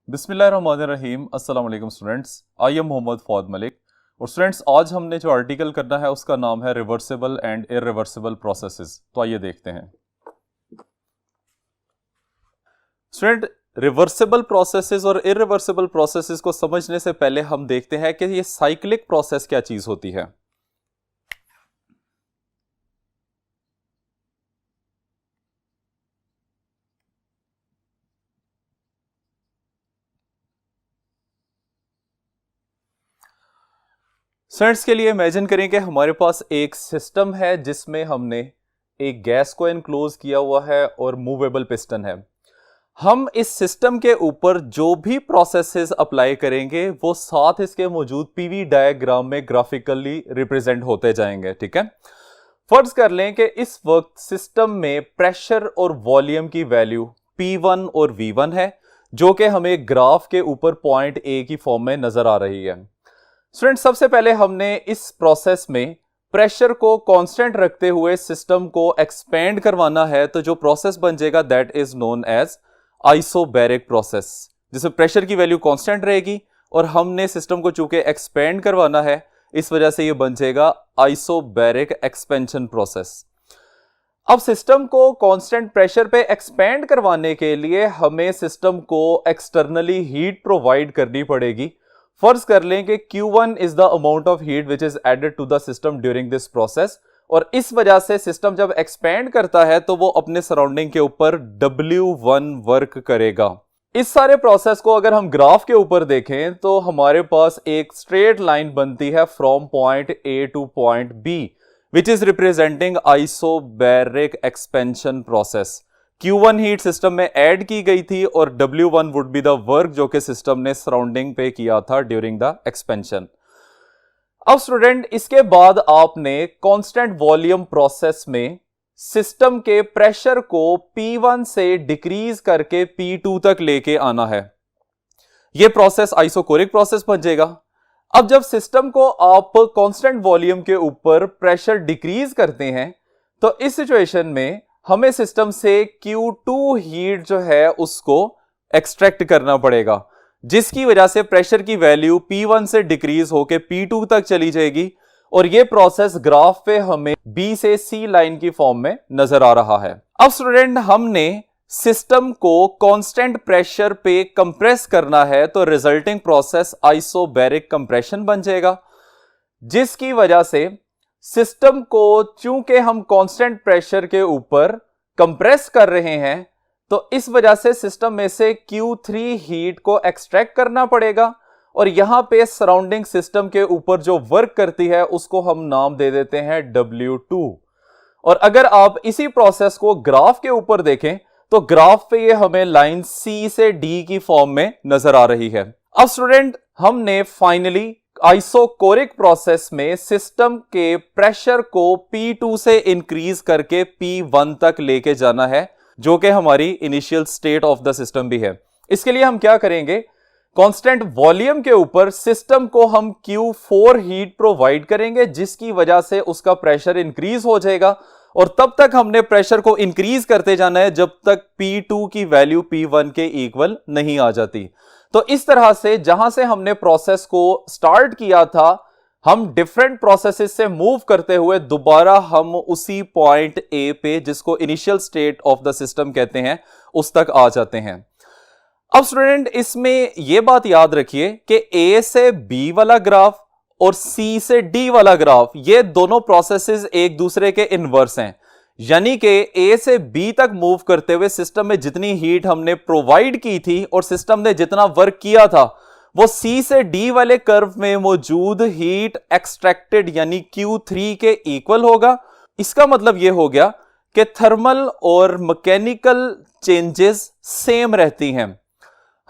बिस्मिल्लाहिर्रहमानिर्रहीम। अस्सलाम वालेकुम students, I am Mohammad Fouad Malik. और स्टूडेंट्स, आज हमने जो आर्टिकल करना है उसका नाम है रिवर्सिबल एंड इरिवर्सिबल प्रोसेसेस। तो आइए देखते हैं स्टूडेंट। रिवर्सिबल प्रोसेसेस और इरिवर्सिबल प्रोसेसेस को समझने से पहले हम देखते हैं कि ये साइक्लिक प्रोसेस क्या चीज होती है। स्टूडेंट्स के लिए इमेजिन करें कि हमारे पास एक सिस्टम है जिसमें हमने एक गैस को एनक्लोज किया हुआ है और मूवेबल पिस्टन है। हम इस सिस्टम के ऊपर जो भी प्रोसेसेस अप्लाई करेंगे वो साथ इसके मौजूद पीवी डायग्राम में ग्राफिकली रिप्रेजेंट होते जाएंगे। ठीक है, फर्ज कर लें कि इस वक्त सिस्टम में प्रेशर और वॉल्यूम की वैल्यू P1 और V1 है, जो कि हमें ग्राफ के ऊपर पॉइंट A की फॉर्म में नजर आ रही है। स्टूडेंट, सबसे पहले हमने इस प्रोसेस में प्रेशर को कांस्टेंट रखते हुए सिस्टम को एक्सपेंड करवाना है, तो जो प्रोसेस बन जाएगा that is known as isobaric process, जिसमें प्रेशर की वैल्यू कांस्टेंट रहेगी और हमने सिस्टम को चूंकि एक्सपेंड करवाना है, इस वजह से ये बन जाएगा आइसोबैरिक एक्सपेंशन प्रोसेस। अब सिस्टम को कांस्टेंट प्रेशर पे एक्सपेंड करवाने के लिए हमें सिस्टम को एक्सटर्नली हीट प्रोवाइड करनी पड़ेगी। फर्ज कर लें कि Q1 is the amount of heat which is added to the system during this process, और इस वजह से सिस्टम जब एक्सपेंड करता है तो वो अपने सराउंडिंग के ऊपर W1 वर्क करेगा। इस सारे प्रोसेस को अगर हम ग्राफ के ऊपर देखें तो हमारे पास एक स्ट्रेट लाइन बनती है from point A two point B, which is representing isobaric expansion process. Q1 heat system में ऐड की गई थी और W1 would be the work जो कि सिस्टम ने सराउंडिंग पे किया था ड्यूरिंग द एक्सपेंशन। अब स्टूडेंट, इसके बाद आपने कांस्टेंट वॉल्यूम प्रोसेस में सिस्टम के प्रेशर को P1 से डिक्रीज करके P2 तक लेके आना है। यह प्रोसेस आइसोकोरिक प्रोसेस बन जाएगा। अब जब सिस्टम को आप कांस्टेंट वॉल्यूम के ऊपर प्रेशर डिक्रीज करते हैं तो इस सिचुएशन में हमें सिस्टम से Q2 हीट जो है उसको एक्सट्रैक्ट करना पड़ेगा, जिसकी वजह से प्रेशर की वैल्यू P1 से डिक्रीज होकर P2 तक चली जाएगी। और यह प्रोसेस ग्राफ पे हमें B से C लाइन की फॉर्म में नजर आ रहा है। अब स्टूडेंट, हमने सिस्टम को कांस्टेंट प्रेशर पे कंप्रेस करना है, तो रिजल्टिंग प्रोसेस आइसोबैरिक कंप्रेशन बन जाएगा, जिसकी वजह से सिस्टम को चूंकि हम कांस्टेंट प्रेशर के ऊपर कंप्रेस कर रहे हैं तो इस वजह से सिस्टम में से Q3 हीट को एक्सट्रैक्ट करना पड़ेगा, और यहां पे सराउंडिंग सिस्टम के ऊपर जो वर्क करती है उसको हम नाम दे देते हैं W2। और अगर आप इसी प्रोसेस को ग्राफ के ऊपर देखें तो ग्राफ पे ये हमें लाइन C से D की फॉर्म में नजर आ रही है। अब स्टूडेंट, हमने फाइनली आइसोकोरिक प्रोसेस में सिस्टम के प्रेशर को P2 से इंक्रीज करके P1 तक लेके जाना है, जो कि हमारी initial state of the system भी है। इसके लिए हम क्या करेंगे, कांस्टेंट वॉल्यूम के ऊपर सिस्टम को हम Q4 हीट प्रोवाइड करेंगे, जिसकी वजह से उसका प्रेशर इंक्रीज हो जाएगा, और तब तक हमने प्रेशर को इंक्रीज करते जाना है जब तक P2 की वैल्यू P1 के इक्वल नहीं आ जाती। तो इस तरह से जहां से हमने प्रोसेस को स्टार्ट किया था, हम डिफरेंट प्रोसेसेस से मूव करते हुए दोबारा हम उसी पॉइंट A पे, जिसको initial state of the system कहते हैं, उस तक आ जाते हैं। अब स्टूडेंट, इसमें यह बात याद रखिए कि A से B वाला ग्राफ और C से D वाला ग्राफ, ये दोनों प्रोसेसेस एक दूसरे के इनवर्स हैं। यानी कि A से B तक मूव करते हुए सिस्टम में जितनी हीट हमने प्रोवाइड की थी और सिस्टम ने जितना वर्क किया था, वो C से D वाले कर्व में मौजूद हीट एक्सट्रैक्टेड यानी Q3 के इक्वल होगा। इसका मतलब यह हो गया कि थर्मल और मैकेनिकल चेंजेस सेम रहती हैं।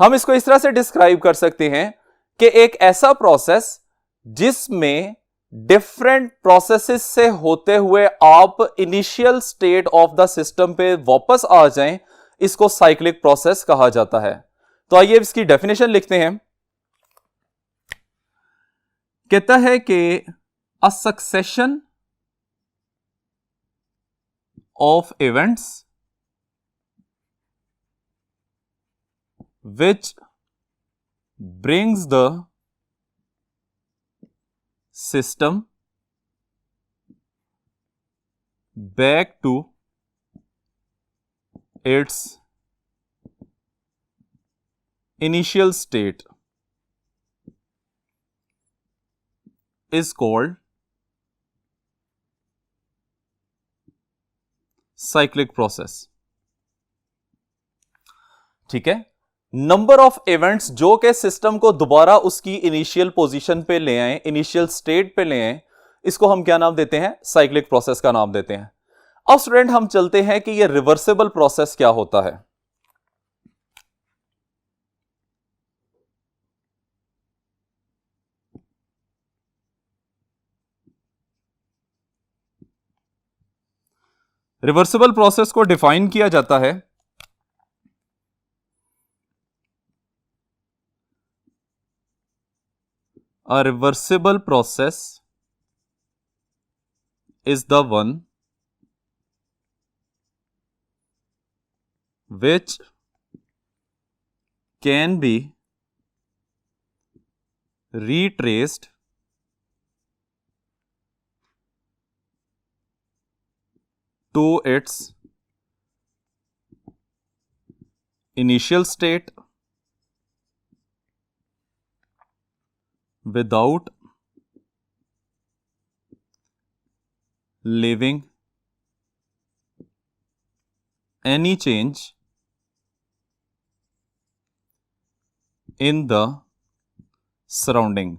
हम इसको इस तरह से डिस्क्राइब कर सकते हैं कि एक ऐसा प्रोसेस जिसमें डिफरेंट प्रोसेसेस से होते हुए आप initial state of the system पे वापस आ जाएं, इसको साइक्लिक प्रोसेस कहा जाता है। तो आइए इसकी डेफिनेशन लिखते हैं। कहता है कि अ succession of events which brings the system back to its initial state is called cyclic process. ठीक है, नंबर ऑफ इवेंट्स जो के सिस्टम को दोबारा उसकी इनिशियल पोजीशन पे ले आए, इनिशियल स्टेट पे ले आए, इसको हम क्या नाम देते हैं? साइक्लिक प्रोसेस का नाम देते हैं। अब स्टूडेंट हम चलते हैं कि ये रिवर्सिबल प्रोसेस क्या होता है। रिवर्सिबल प्रोसेस को डिफाइन किया जाता है A reversible process is the one which can be retraced to its initial state without leaving any change in the surrounding.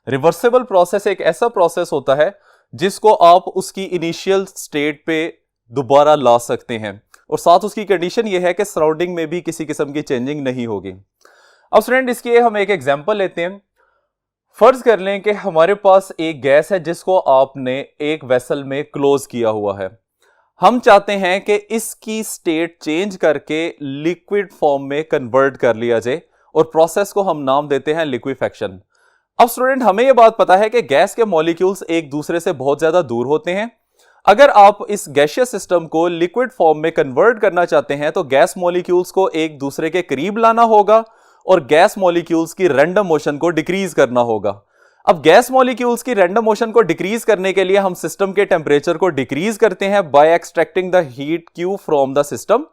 Reversible process एक ऐसा प्रोसेस होता है जिसको आप उसकी इनिशियल स्टेट पे दोबारा ला सकते हैं और साथ उसकी कंडीशन यह है कि सराउंडिंग में भी किसी किस्म की चेंजिंग नहीं होगी। अब स्टूडेंट इसके हम एक एग्जांपल लेते हैं। फर्ज कर लें कि हमारे पास एक गैस है जिसको आपने एक वेसल में क्लोज किया हुआ है। हम चाहते हैं कि इसकी स्टेट चेंज करके लिक्विड फॉर्म में कन्वर्ट कर लिया जाए और प्रोसेस को हम नाम देते हैं लिक्विफेक्शन। अब स्टूडेंट हमें यह बात पता है कि गैस के मॉलिक्यूल्स एक दूसरे से बहुत ज्यादा दूर होते हैं। अगर आप इस गैसियस सिस्टम को लिक्विड फॉर्म में कन्वर्ट करना चाहते हैं तो गैस मॉलिक्यूल्स को एक दूसरे के करीब लाना होगा और गैस मॉलिक्यूल्स की रैंडम मोशन को डिक्रीज करना होगा। अब गैस मॉलिक्यूल्स की रैंडम मोशन को डिक्रीज करने के लिए हम सिस्टम के टेंपरेचर को डिक्रीज करते हैं by extracting the heat Q from the system,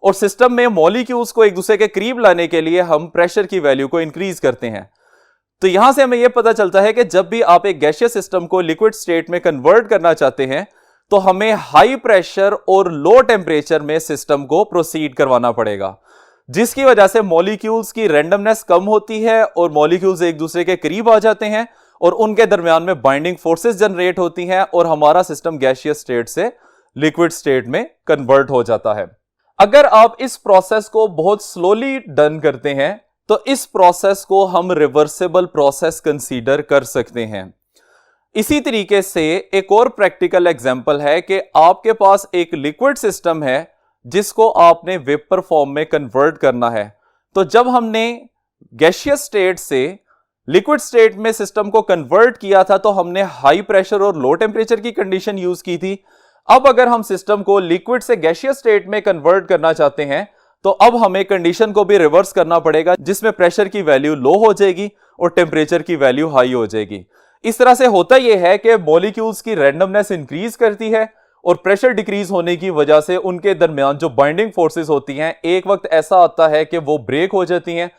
और सिस्टम में मॉलिक्यूल्स को एक दूसरे के करीब लाने के लिए हम प्रेशर की वैल्यू को इंक्रीज करते हैं। तो यहां से हमें यह पता चलता है कि जब भी आप एक गैसियस सिस्टम को लिक्विड स्टेट में कन्वर्ट करना चाहते हैं तो हमें हाई प्रेशर और लो टेंपरेचर में सिस्टम को प्रोसीड करवाना पड़ेगा, जिसकी वजह से मॉलिक्यूल्स की रैंडमनेस कम होती है और मॉलिक्यूल्स एक दूसरे के करीब आ जाते हैं और उनके दरमियान में बाइंडिंग फोर्सेस जनरेट होती हैं और हमारा सिस्टम गैसियस स्टेट से लिक्विड स्टेट में कन्वर्ट हो जाता है। अगर आप इस प्रोसेस को बहुत स्लोली डन करते हैं तो इस प्रोसेस को हम रिवर्सिबल प्रोसेस कंसीडर कर सकते हैं। इसी तरीके से एक और प्रैक्टिकल एग्जांपल है कि आपके पास एक लिक्विड सिस्टम है जिसको आपने वेपर फॉर्म में कन्वर्ट करना है। तो जब हमने गैसियस स्टेट से लिक्विड स्टेट में सिस्टम को कन्वर्ट किया था तो हमने हाई प्रेशर और लो टेंपरेचर की कंडीशन यूज की थी। अब अगर हम सिस्टम को लिक्विड से गैसियस स्टेट में कन्वर्ट करना चाहते हैं तो अब हमें कंडीशन को भी रिवर्स करना पड़ेगा, जिसमें प्रेशर की वैल्यू लो हो जाएगी और टेंपरेचर की वैल्यू हाई हो जाएगी। इस तरह से होता यह है कि मॉलिक्यूल्स की रैंडमनेस इंक्रीज करती है और प्रेशर डिक्रीज होने की वजह से उनके दरमियान जो बाइंडिंग फोर्सेस होती हैं एक वक्त ऐसा आता है कि वो ब्रेक हो जाती हैं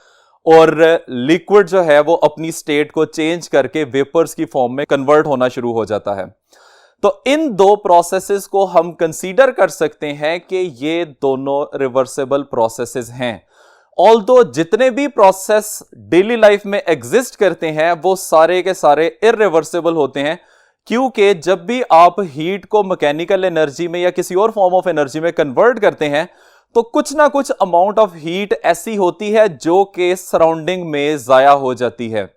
और लिक्विड जो है वो अपनी स्टेट को चेंज करके वेपर्स की फॉर्म में कन्वर्ट होना शुरू हो जाता है। तो इन दो प्रोसेसेस को हम कंसीडर कर सकते हैं कि ये दोनों रिवर्सिबल प्रोसेसेस हैं। ऑल्दो जितने भी प्रोसेस डेली लाइफ में एग्जिस्ट करते हैं वो सारे के सारे इररिवर्सिबल होते हैं, क्योंकि जब भी आप हीट को मैकेनिकल एनर्जी में या किसी और फॉर्म ऑफ एनर्जी में कन्वर्ट करते हैं तो कुछ ना कुछ अमाउंट ऑफ हीट ऐसी होती है जो कि सराउंडिंग में जाया हो जाती है,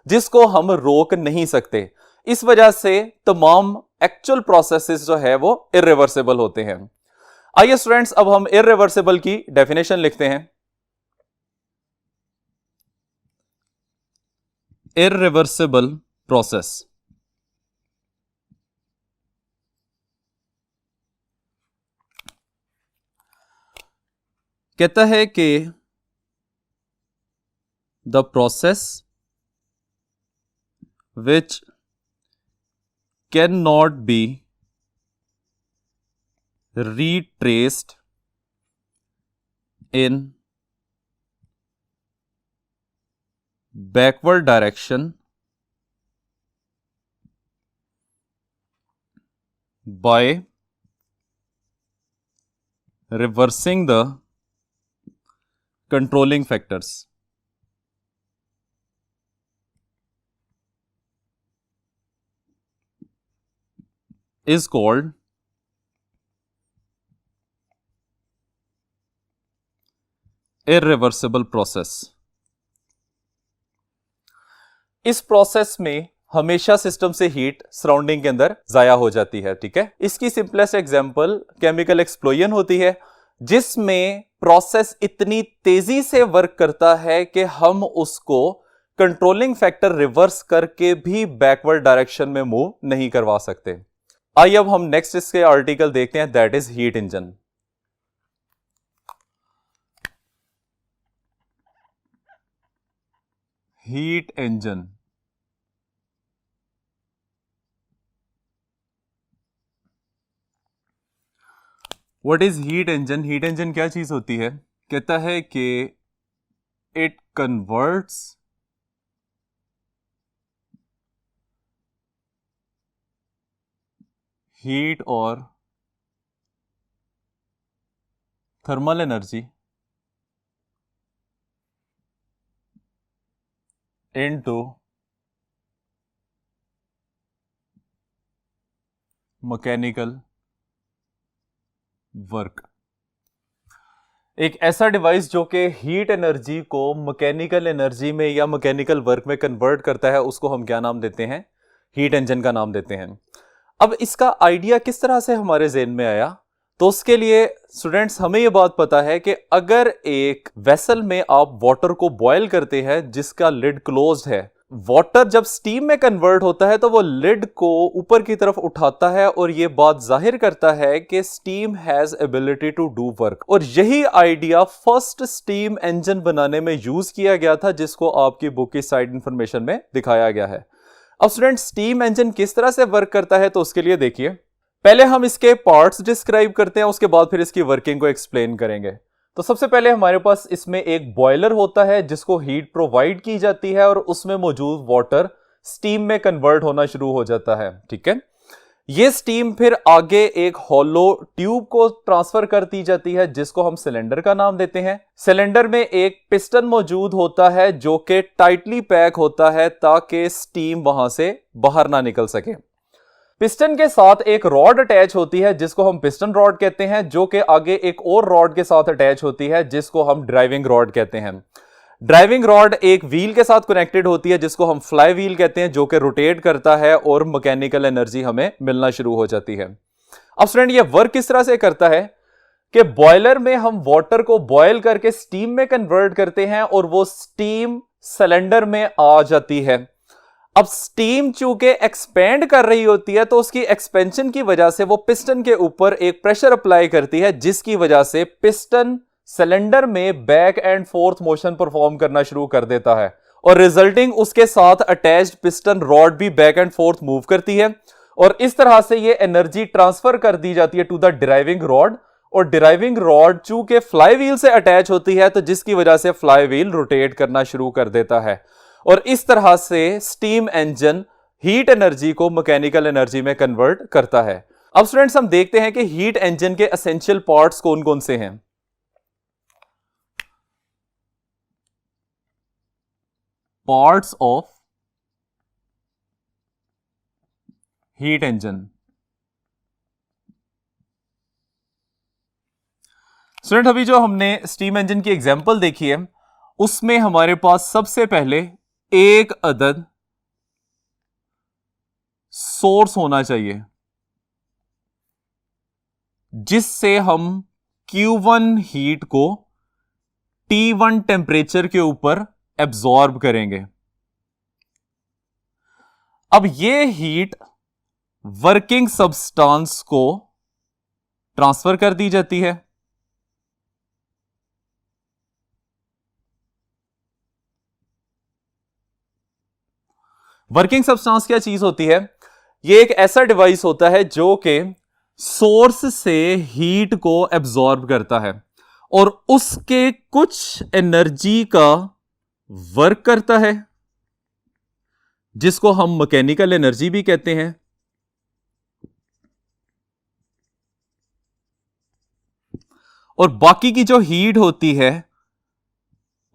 जिसको हम रोक नहीं सकते। इस वजह से तमाम एक्चुअल प्रोसेसेस जो है वो इररिवर्सिबल होते हैं। आइए स्टूडेंट्स अब हम इररिवर्सिबल की डेफिनेशन लिखते हैं। इररिवर्सिबल प्रोसेस कहता है कि the process which can not be retraced in backward direction by reversing the controlling factors is called irreversible process। इस प्रोसेस में हमेशा सिस्टम से हीट सराउंडिंग के अंदर जाया हो जाती है। ठीक है, इसकी सिंपलेस्ट एग्जांपल केमिकल एक्सप्लोजन होती है, जिसमें प्रोसेस इतनी तेजी से वर्क करता है कि हम उसको कंट्रोलिंग फैक्टर रिवर्स करके भी बैकवर्ड डायरेक्शन में मूव नहीं करवा सकते। आइए अब हम नेक्स्ट इसके आर्टिकल देखते हैं, that is heat engine. Heat engine, what is heat engine? Heat engine क्या चीज होती है? कहता है कि इट कन्वर्ट्स हीट और thermal energy into mechanical work. एक ऐसा डिवाइस जो कि हीट एनर्जी को मैकेनिकल एनर्जी में या मैकेनिकल वर्क में कन्वर्ट करता है, उसको हम क्या नाम देते हैं? हीट इंजन का नाम देते हैं। अब इसका आइडिया किस तरह से हमारे ज़हन में आया? तो उसके लिए स्टूडेंट्स हमें यह बात पता है कि अगर एक वेसल में आप वाटर को बॉयल करते हैं जिसका लिड क्लोज्ड है, वाटर जब स्टीम में कन्वर्ट होता है तो वो लिड को ऊपर की तरफ उठाता है और ये बात जाहिर करता है कि steam has ability to do work. और यही आइडिया फर्स्ट स्टीम इंजन बनाने में यूज किया गया था, जिसको आपकी बुक की साइड इंफॉर्मेशन में दिखाया गया है। अब स्टूडेंट स्टीम इंजन किस तरह से वर्क करता है, तो उसके लिए देखिए, पहले हम इसके पार्ट्स डिस्क्राइब करते हैं, उसके बाद फिर इसकी वर्किंग को एक्सप्लेन करेंगे। तो सबसे पहले हमारे पास इसमें एक बॉयलर होता है जिसको हीट प्रोवाइड की जाती है और उसमें मौजूद वाटर स्टीम में कन्वर्ट होना शुरू हो जाता है। ठीक है, ये स्टीम फिर आगे एक हॉलो ट्यूब को ट्रांसफर कर दी जाती है जिसको हम सिलेंडर का नाम देते हैं। सिलेंडर में एक पिस्टन मौजूद होता है जो कि टाइटली पैक होता है ताकि स्टीम वहां से बाहर ना निकल सके। पिस्टन के साथ एक रॉड अटैच होती है जिसको हम पिस्टन रॉड कहते हैं, जो कि आगे एक और रॉड के साथ अटैच होती है जिसको हम ड्राइविंग रॉड कहते हैं। ड्राइविंग रॉड एक व्हील के साथ कनेक्टेड होती है जिसको हम फ्लाई व्हील कहते हैं, जो कि रोटेट करता है और मैकेनिकल एनर्जी हमें मिलना शुरू हो जाती है। अब स्टूडेंट ये वर्क किस तरह से करता है कि बॉयलर में हम वाटर को बॉयल करके स्टीम में कन्वर्ट करते हैं और वो स्टीम सिलेंडर में आ जाती है। अब स्टीम चूंकि एक्सपेंड कर रही होती है तो उसकी एक्सपेंशन की वजह से वो पिस्टन के ऊपर एक प्रेशर अप्लाई करती है, जिसकी वजह से पिस्टन सिलेंडर में back and fourth motion perform करना शुरू कर देता है और रिजल्टिंग उसके साथ अटैच्ड पिस्टन रॉड भी बैक एंड फोर्थ मूव करती है और इस तरह से ये एनर्जी ट्रांसफर कर दी जाती है टू द ड्राइविंग रॉड। और ड्राइविंग रॉड चूंकि फ्लाई व्हील से अटैच होती है तो जिसकी वजह से फ्लाई व्हील रोटेट करना शुरू कर देता है और इस तरह से स्टीम इंजन हीट एनर्जी को मैकेनिकल एनर्जी में कन्वर्ट करता है। अब स्टूडेंट्स हम देखते हैं कि हीट इंजन के एसेंशियल पार्ट्स कौन कौन से हैं। Parts of heat engine. Student अभी जो हमने स्टीम इंजन की एग्जांपल देखी है उसमें हमारे पास सबसे पहले एक अदद सोर्स होना चाहिए जिससे हम Q1 हीट को T1 टेम्परेचर के ऊपर एब्जॉर्ब करेंगे। अब ये हीट वर्किंग सब्सटेंस को ट्रांसफर कर दी जाती है वर्किंग सब्सटेंस क्या चीज होती है? ये एक ऐसा डिवाइस होता है जो कि सोर्स से हीट को एब्जॉर्ब करता है और उसके कुछ एनर्जी का वर्क करता है, जिसको हम मैकेनिकल एनर्जी भी कहते हैं। और बाकी की जो हीट होती है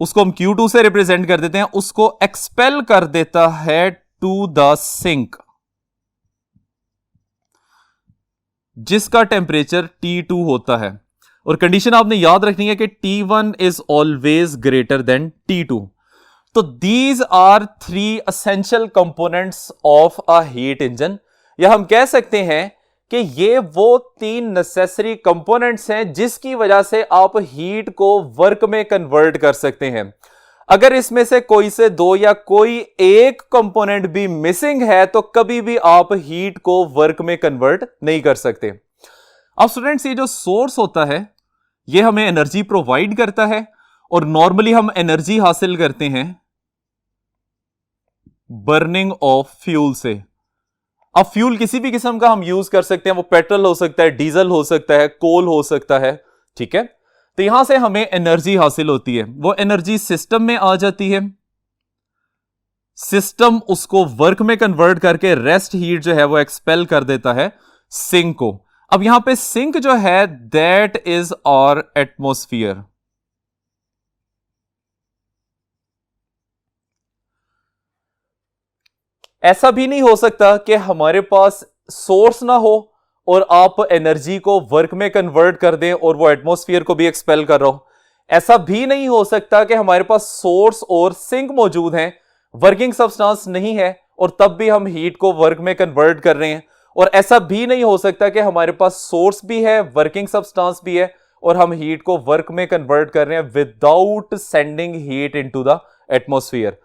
उसको हम Q2 से रिप्रेजेंट कर देते हैं, उसको एक्सपेल कर देता है टू द सिंक, जिसका टेम्परेचर T2 होता है। और कंडीशन आपने याद रखनी है कि T1 is always greater than T2। तो these are 3 essential components of a heat engine, या हम कह सकते हैं कि ये वो 3 नेसेसरी कंपोनेंट्स हैं जिसकी वजह से आप हीट को वर्क में कन्वर्ट कर सकते हैं। अगर इसमें से कोई से 2 या कोई एक कंपोनेंट भी मिसिंग है तो कभी भी आप हीट को वर्क में कन्वर्ट नहीं कर सकते। अब स्टूडेंट्स, ये जो सोर्स होता है ये हमें एनर्जी प्रोवाइड करता है, और नॉर्मली हम एनर्जी हासिल करते हैं बर्निंग ऑफ फ्यूल से। अब फ्यूल किसी भी किस्म का हम यूज कर सकते हैं, वो पेट्रोल हो सकता है, डीजल हो सकता है, कोल हो सकता है, ठीक है। तो यहां से हमें एनर्जी हासिल होती है, वो एनर्जी सिस्टम में आ जाती है, सिस्टम उसको वर्क में कन्वर्ट करके रेस्ट हीट जो है वो एक्सपेल कर देता है सिंक को। अब यहां पे सिंक जो है दैट इज आवर एटमॉस्फेयर। ऐसा भी नहीं हो सकता कि हमारे पास सोर्स ना हो और आप एनर्जी को वर्क में कन्वर्ट कर दें और वो एटमॉस्फेयर को भी एक्सपेल कर रहा हो। ऐसा भी नहीं हो सकता कि हमारे पास सोर्स और सिंक मौजूद हैं, वर्किंग सब्सटेंस नहीं है और तब भी हम हीट को वर्क में कन्वर्ट कर रहे हैं। और ऐसा भी नहीं हो सकता कि हमारे पास सोर्स भी है, वर्किंग सब्सटेंस भी है और हम हीट को वर्क में कन्वर्ट कर रहे हैं without sending heat into the atmosphere.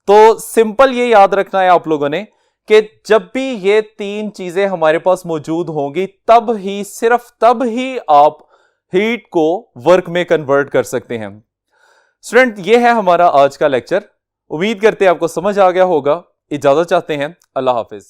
तो सिंपल ये याद रखना है आप लोगों ने कि जब भी ये 3 चीजें हमारे पास मौजूद होंगी तब ही, सिर्फ तब ही आप हीट को वर्क में कन्वर्ट कर सकते हैं। स्टूडेंट, ये है हमारा आज का लेक्चर। उम्मीद करते हैं आपको समझ आ गया होगा। इजाजत चाहते हैं। अल्लाह हाफिज।